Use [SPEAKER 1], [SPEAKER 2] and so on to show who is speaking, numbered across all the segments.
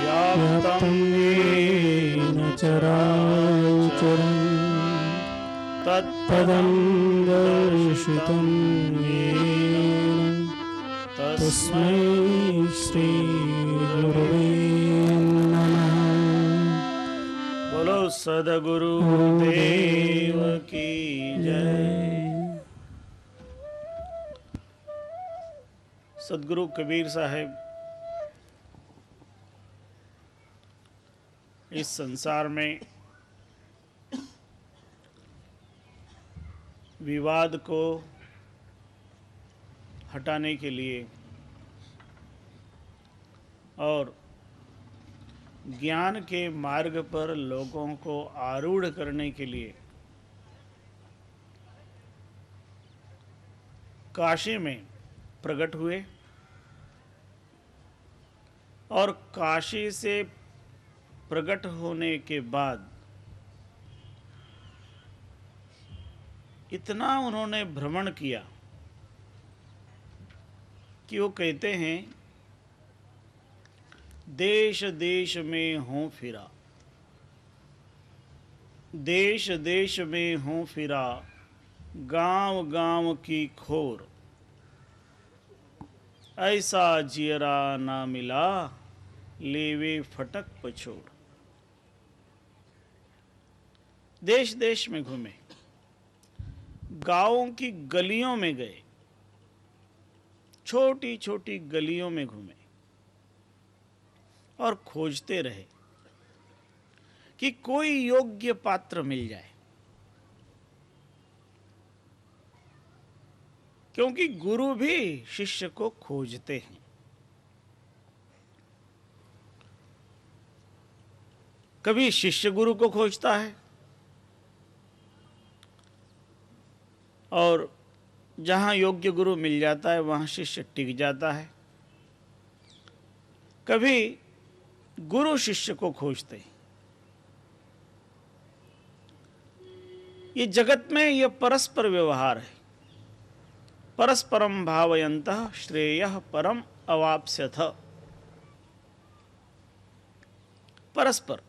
[SPEAKER 1] व्याप्तं येन चराचरं तत्पदं दर्शितं येन तस्मै श्रीगुरवे नमः। बोलो सद्गुरु देव की जय। सद्गुरु कबीर साहब इस संसार में विवाद को हटाने के लिए और ज्ञान के मार्ग पर लोगों को आरूढ़ करने के लिए काशी में प्रकट हुए और काशी से प्रकट होने के बाद इतना उन्होंने भ्रमण किया कि वो कहते हैं देश देश में हूँ फिरा, देश देश में हूँ फिरा, गांव गांव की खोर, ऐसा जियरा ना मिला, लेवे फटक पछोड़। देश देश में घूमे, गांवों की गलियों में गए, छोटी छोटी गलियों में घूमे और खोजते रहे कि कोई योग्य पात्र मिल जाए, क्योंकि गुरु भी शिष्य को खोजते हैं। कभी शिष्य गुरु को खोजता है और जहाँ योग्य गुरु मिल जाता है वहाँ शिष्य टिक जाता है। कभी गुरु शिष्य को खोजते हैं। ये जगत में यह परस्पर व्यवहार है। परस्परम भावयन्तः श्रेयः परम अवाप्स्यथ। परस्पर।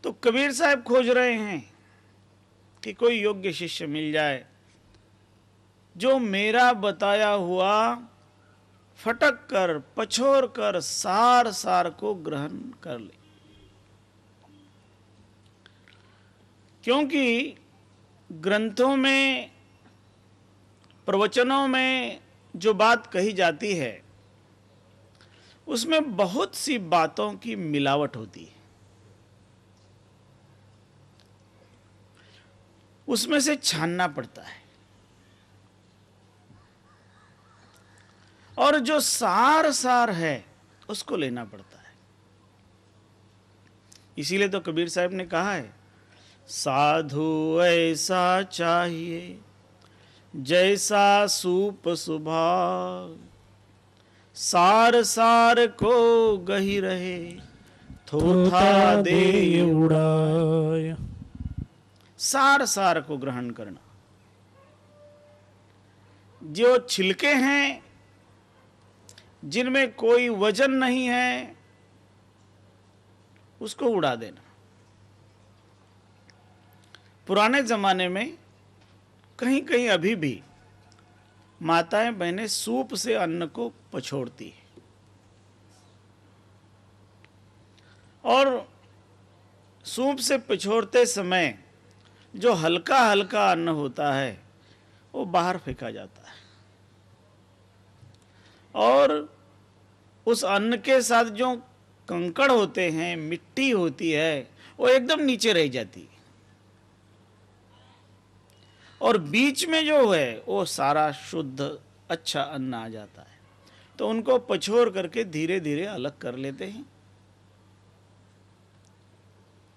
[SPEAKER 1] तो कबीर साहब खोज रहे हैं कि कोई योग्य शिष्य मिल जाए जो मेरा बताया हुआ फटक कर पछोर कर सार सार को ग्रहण कर ले। क्योंकि ग्रंथों में, प्रवचनों में जो बात कही जाती है उसमें बहुत सी बातों की मिलावट होती है। उसमें से छानना पड़ता है और जो सार सार है उसको लेना पड़ता है। इसीलिए तो कबीर साहब ने कहा है, साधु ऐसा चाहिए जैसा सूप सुभाग, सार सार को गही रहे, थोथा दे उड़ाय। सार सार को ग्रहण करना। जो छिलके हैं जिनमें कोई वजन नहीं है उसको उड़ा देना। पुराने जमाने में कहीं कहीं अभी भी माताएं बहनें सूप से अन्न को पछोड़ती है और सूप से पछोड़ते समय जो हल्का हल्का अन्न होता है वो बाहर फेंका जाता है और उस अन्न के साथ जो कंकड़ होते हैं, मिट्टी होती है, वो एकदम नीचे रह जाती है और बीच में जो है वो सारा शुद्ध अच्छा अन्न आ जाता है। तो उनको पछोड़ करके धीरे धीरे अलग कर लेते हैं।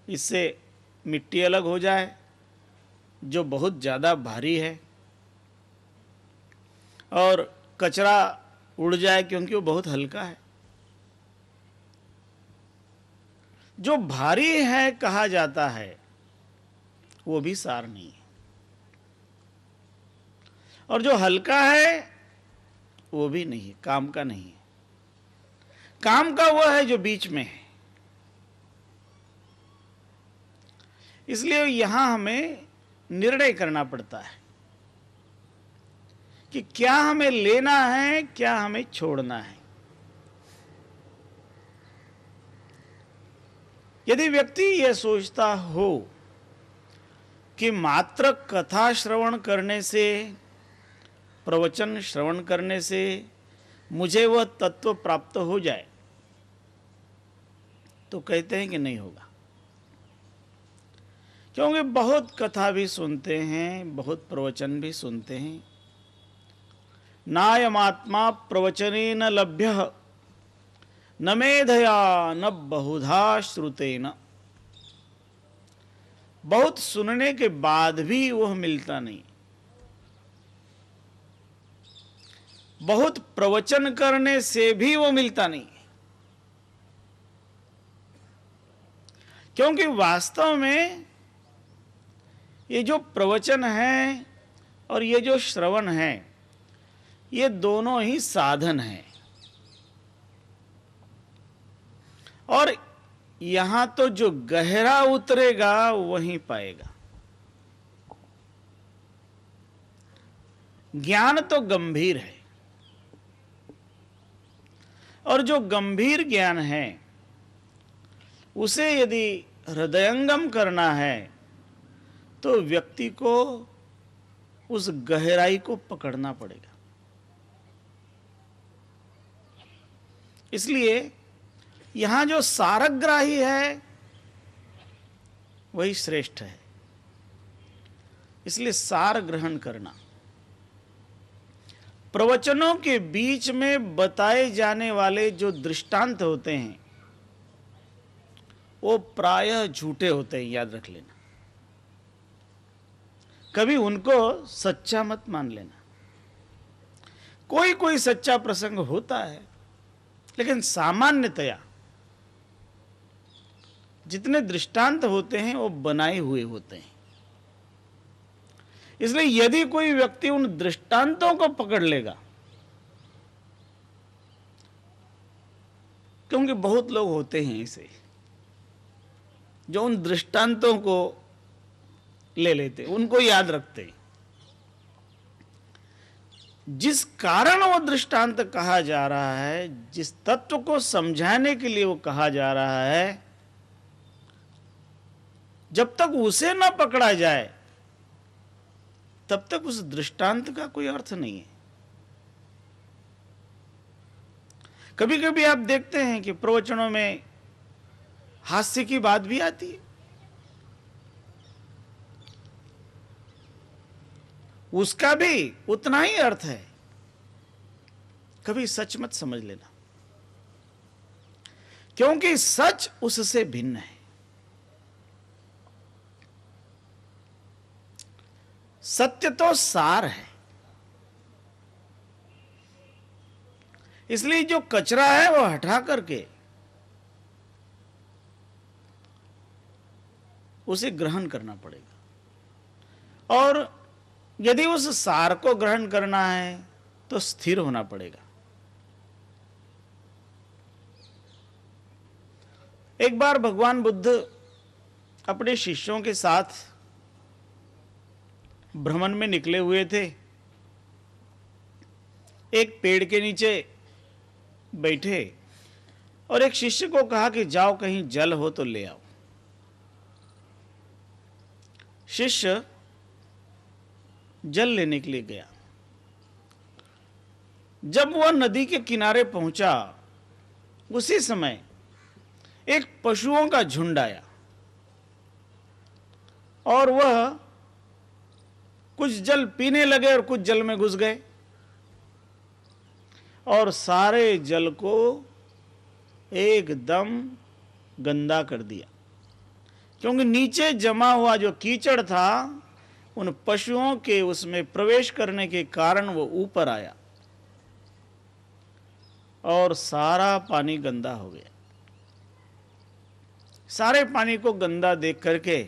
[SPEAKER 1] इससे मिट्टी अलग हो जाए जो बहुत ज़्यादा भारी है और कचरा उड़ जाए क्योंकि वो बहुत हल्का है। जो भारी है कहा जाता है वो भी सार नहीं है और जो हल्का है वो भी नहीं है, काम का नहीं है। काम का वह है जो बीच में है। इसलिए यहां हमें निर्णय करना पड़ता है कि क्या हमें लेना है, क्या हमें छोड़ना है। यदि व्यक्ति यह सोचता हो कि मात्र कथा श्रवण करने से, प्रवचन श्रवण करने से मुझे वह तत्व प्राप्त हो जाए, तो कहते हैं कि नहीं होगा। क्योंकि बहुत कथा भी सुनते हैं, बहुत प्रवचन भी सुनते हैं। नायमात्मा प्रवचनेन लभ्यः न मेधया न बहुधा श्रुतेन। बहुत सुनने के बाद भी वह मिलता नहीं, बहुत प्रवचन करने से भी वो मिलता नहीं। क्योंकि वास्तव में ये जो प्रवचन है और ये जो श्रवण है, ये दोनों ही साधन हैं। और यहां तो जो गहरा उतरेगा वही पाएगा। ज्ञान तो गंभीर है, और जो गंभीर ज्ञान है उसे यदि हृदयंगम करना है तो व्यक्ति को उस गहराई को पकड़ना पड़ेगा। इसलिए यहां जो सारग्राही है वही श्रेष्ठ है। इसलिए सार ग्रहण करना, प्रवचनों के बीच में बताए जाने वाले जो दृष्टांत होते हैं वो प्रायः झूठे होते हैं, याद रख लेना। कभी उनको सच्चा मत मान लेना। कोई कोई सच्चा प्रसंग होता है, लेकिन सामान्यतया जितने दृष्टांत होते हैं वो बनाए हुए होते हैं। इसलिए यदि कोई व्यक्ति उन दृष्टांतों को पकड़ लेगा, क्योंकि बहुत लोग होते हैं ऐसे जो उन दृष्टांतों को ले लेते, उनको याद रखते। जिस कारण वो दृष्टांत कहा जा रहा है, जिस तत्व को समझाने के लिए वो कहा जा रहा है, जब तक उसे न पकड़ा जाए तब तक उस दृष्टांत का कोई अर्थ नहीं है। कभी कभी आप देखते हैं कि प्रवचनों में हास्य की बात भी आती है, उसका भी उतना ही अर्थ है। कभी सच मत समझ लेना, क्योंकि सच उससे भिन्न है। सत्य तो सार है। इसलिए जो कचरा है वो हटा करके उसे ग्रहण करना पड़ेगा। और यदि उस सार को ग्रहण करना है तो स्थिर होना पड़ेगा। एक बार भगवान बुद्ध अपने शिष्यों के साथ भ्रमण में निकले हुए थे। एक पेड़ के नीचे बैठे और एक शिष्य को कहा कि जाओ कहीं जल हो तो ले आओ। शिष्य जल लेने के लिए गया। जब वह नदी के किनारे पहुंचा, उसी समय एक पशुओं का झुंड आया और वह कुछ जल पीने लगे और कुछ जल में घुस गए और सारे जल को एकदम गंदा कर दिया। क्योंकि नीचे जमा हुआ जो कीचड़ था उन पशुओं के उसमें प्रवेश करने के कारण वो ऊपर आया और सारा पानी गंदा हो गया। सारे पानी को गंदा देख करके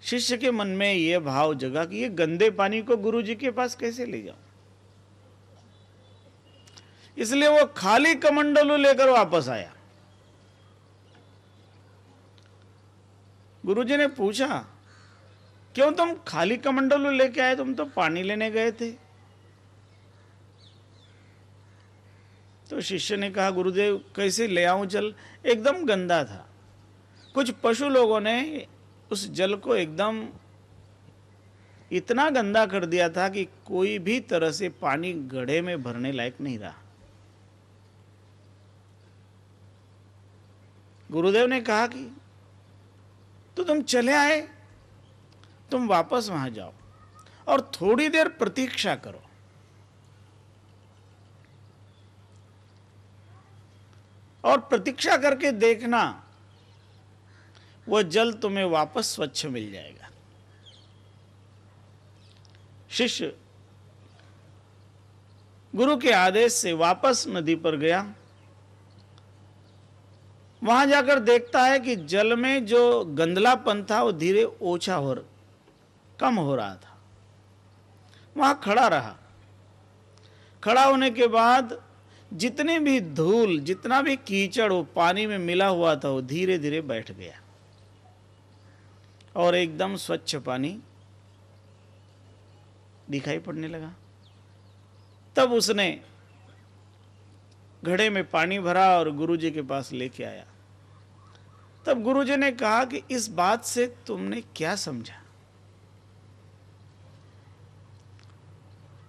[SPEAKER 1] शिष्य के मन में यह भाव जगा कि ये गंदे पानी को गुरु जी के पास कैसे ले जाऊं। इसलिए वो खाली कमंडलू लेकर वापस आया। गुरुजी ने पूछा, क्यों तुम खाली कमंडलू लेके आए? तुम तो पानी लेने गए थे। तो शिष्य ने कहा, गुरुदेव कैसे ले आऊं जल? एकदम गंदा था। कुछ पशु लोगों ने उस जल को एकदम इतना गंदा कर दिया था कि कोई भी तरह से पानी घड़े में भरने लायक नहीं रहा। गुरुदेव ने कहा कि तो तुम चले आए, तुम वापस वहां जाओ और थोड़ी देर प्रतीक्षा करो। और प्रतीक्षा करके देखना, वह जल तुम्हें वापस स्वच्छ मिल जाएगा। शिष्य गुरु के आदेश से वापस नदी पर गया। वहां जाकर देखता है कि जल में जो गंदलापन था वो धीरे ओछा और कम हो रहा था। वहां खड़ा रहा। खड़ा होने के बाद जितनी भी धूल, जितना भी कीचड़ वो पानी में मिला हुआ था, वो धीरे धीरे बैठ गया और एकदम स्वच्छ पानी दिखाई पड़ने लगा। तब उसने घड़े में पानी भरा और गुरुजी के पास लेके आया। तब गुरुजी ने कहा कि इस बात से तुमने क्या समझा?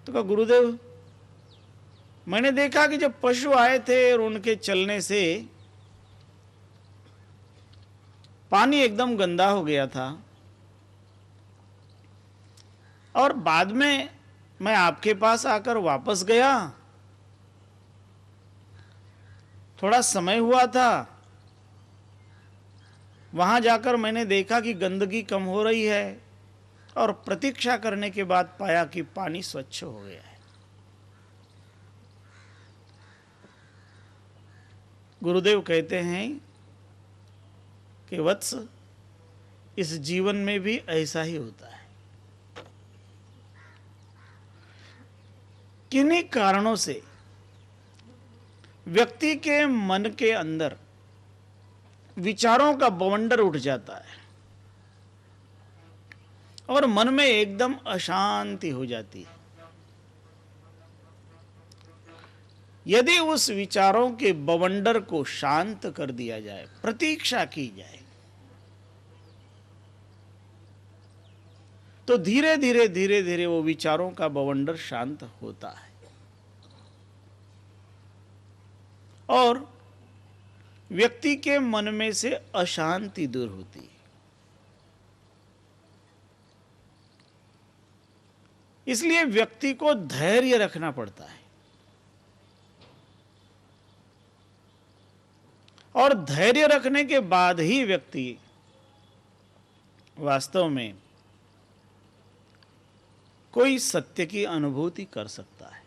[SPEAKER 1] तो कहा, गुरुदेव मैंने देखा कि जब पशु आए थे और उनके चलने से पानी एकदम गंदा हो गया था, और बाद में मैं आपके पास आकर वापस गया, थोड़ा समय हुआ था, वहां जाकर मैंने देखा कि गंदगी कम हो रही है और प्रतीक्षा करने के बाद पाया कि पानी स्वच्छ हो गया है। गुरुदेव कहते हैं कि वत्स, इस जीवन में भी ऐसा ही होता है। किन्हीं कारणों से व्यक्ति के मन के अंदर विचारों का बवंडर उठ जाता है और मन में एकदम अशांति हो जाती है। यदि उस विचारों के बवंडर को शांत कर दिया जाए, प्रतीक्षा की जाए, तो धीरे धीरे धीरे धीरे वो विचारों का बवंडर शांत होता है और व्यक्ति के मन में से अशांति दूर होती है। इसलिए व्यक्ति को धैर्य रखना पड़ता है और धैर्य रखने के बाद ही व्यक्ति वास्तव में कोई सत्य की अनुभूति कर सकता है।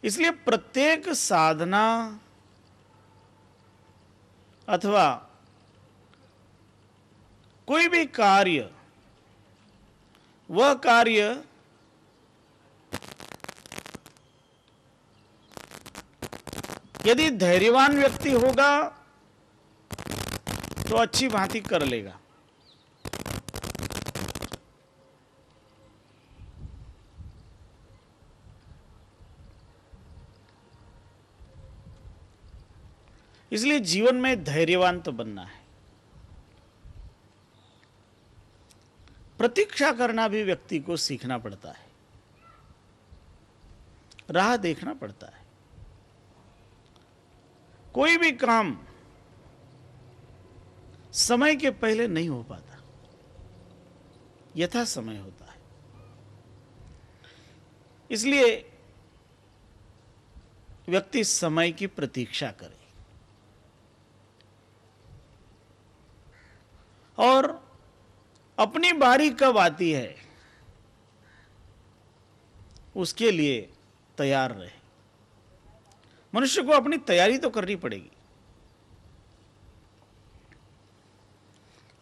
[SPEAKER 1] इसलिए प्रत्येक साधना अथवा कोई भी कार्य, वह कार्य यदि धैर्यवान व्यक्ति होगा तो अच्छी भांति कर लेगा। इसलिए जीवन में धैर्यवान तो बनना है। प्रतीक्षा करना भी व्यक्ति को सीखना पड़ता है, राह देखना पड़ता है। कोई भी काम समय के पहले नहीं हो पाता, यथा समय होता है। इसलिए व्यक्ति समय की प्रतीक्षा करे और अपनी बारी कब आती है उसके लिए तैयार रहे। मनुष्य को अपनी तैयारी तो करनी पड़ेगी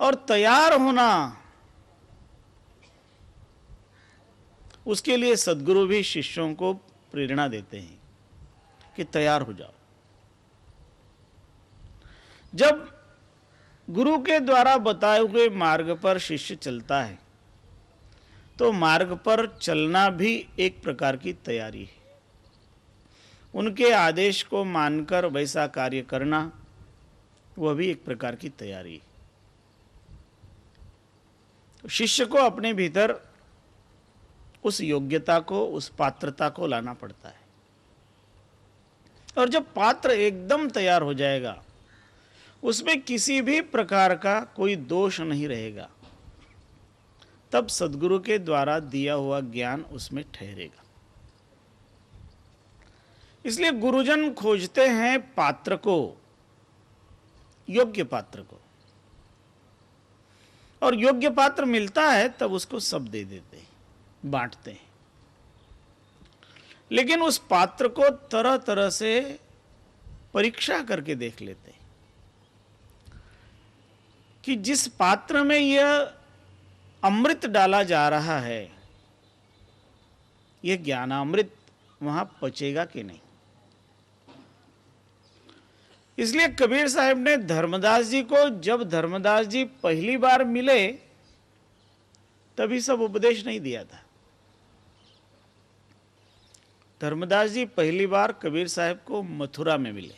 [SPEAKER 1] और तैयार होना उसके लिए सद्गुरु भी शिष्यों को प्रेरणा देते हैं कि तैयार हो जाओ। जब गुरु के द्वारा बताए हुए मार्ग पर शिष्य चलता है तो मार्ग पर चलना भी एक प्रकार की तैयारी है। उनके आदेश को मानकर वैसा कार्य करना वह भी एक प्रकार की तैयारी है। शिष्य को अपने भीतर उस योग्यता को, उस पात्रता को लाना पड़ता है। और जब पात्र एकदम तैयार हो जाएगा, उसमें किसी भी प्रकार का कोई दोष नहीं रहेगा, तब सद्गुरु के द्वारा दिया हुआ ज्ञान उसमें ठहरेगा। इसलिए गुरुजन खोजते हैं पात्र को, योग्य पात्र को, और योग्य पात्र मिलता है तब उसको सब दे देते हैं, बांटते हैं। लेकिन उस पात्र को तरह तरह से परीक्षा करके देख लेते हैं कि जिस पात्र में यह अमृत डाला जा रहा है, यह ज्ञानामृत वहां पचेगा कि नहीं। इसलिए कबीर साहब ने धर्मदास जी को, जब धर्मदास जी पहली बार मिले तभी सब उपदेश नहीं दिया था। धर्मदास जी पहली बार कबीर साहब को मथुरा में मिले।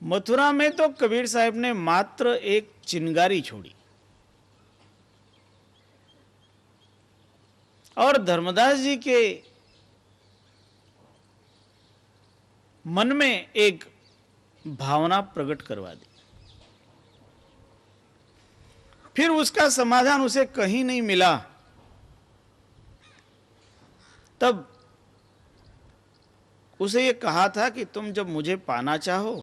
[SPEAKER 1] मथुरा में तो कबीर साहब ने मात्र एक चिंगारी छोड़ी और धर्मदास जी के मन में एक भावना प्रकट करवा दी। फिर उसका समाधान उसे कहीं नहीं मिला। तब उसे ये कहा था कि तुम जब मुझे पाना चाहो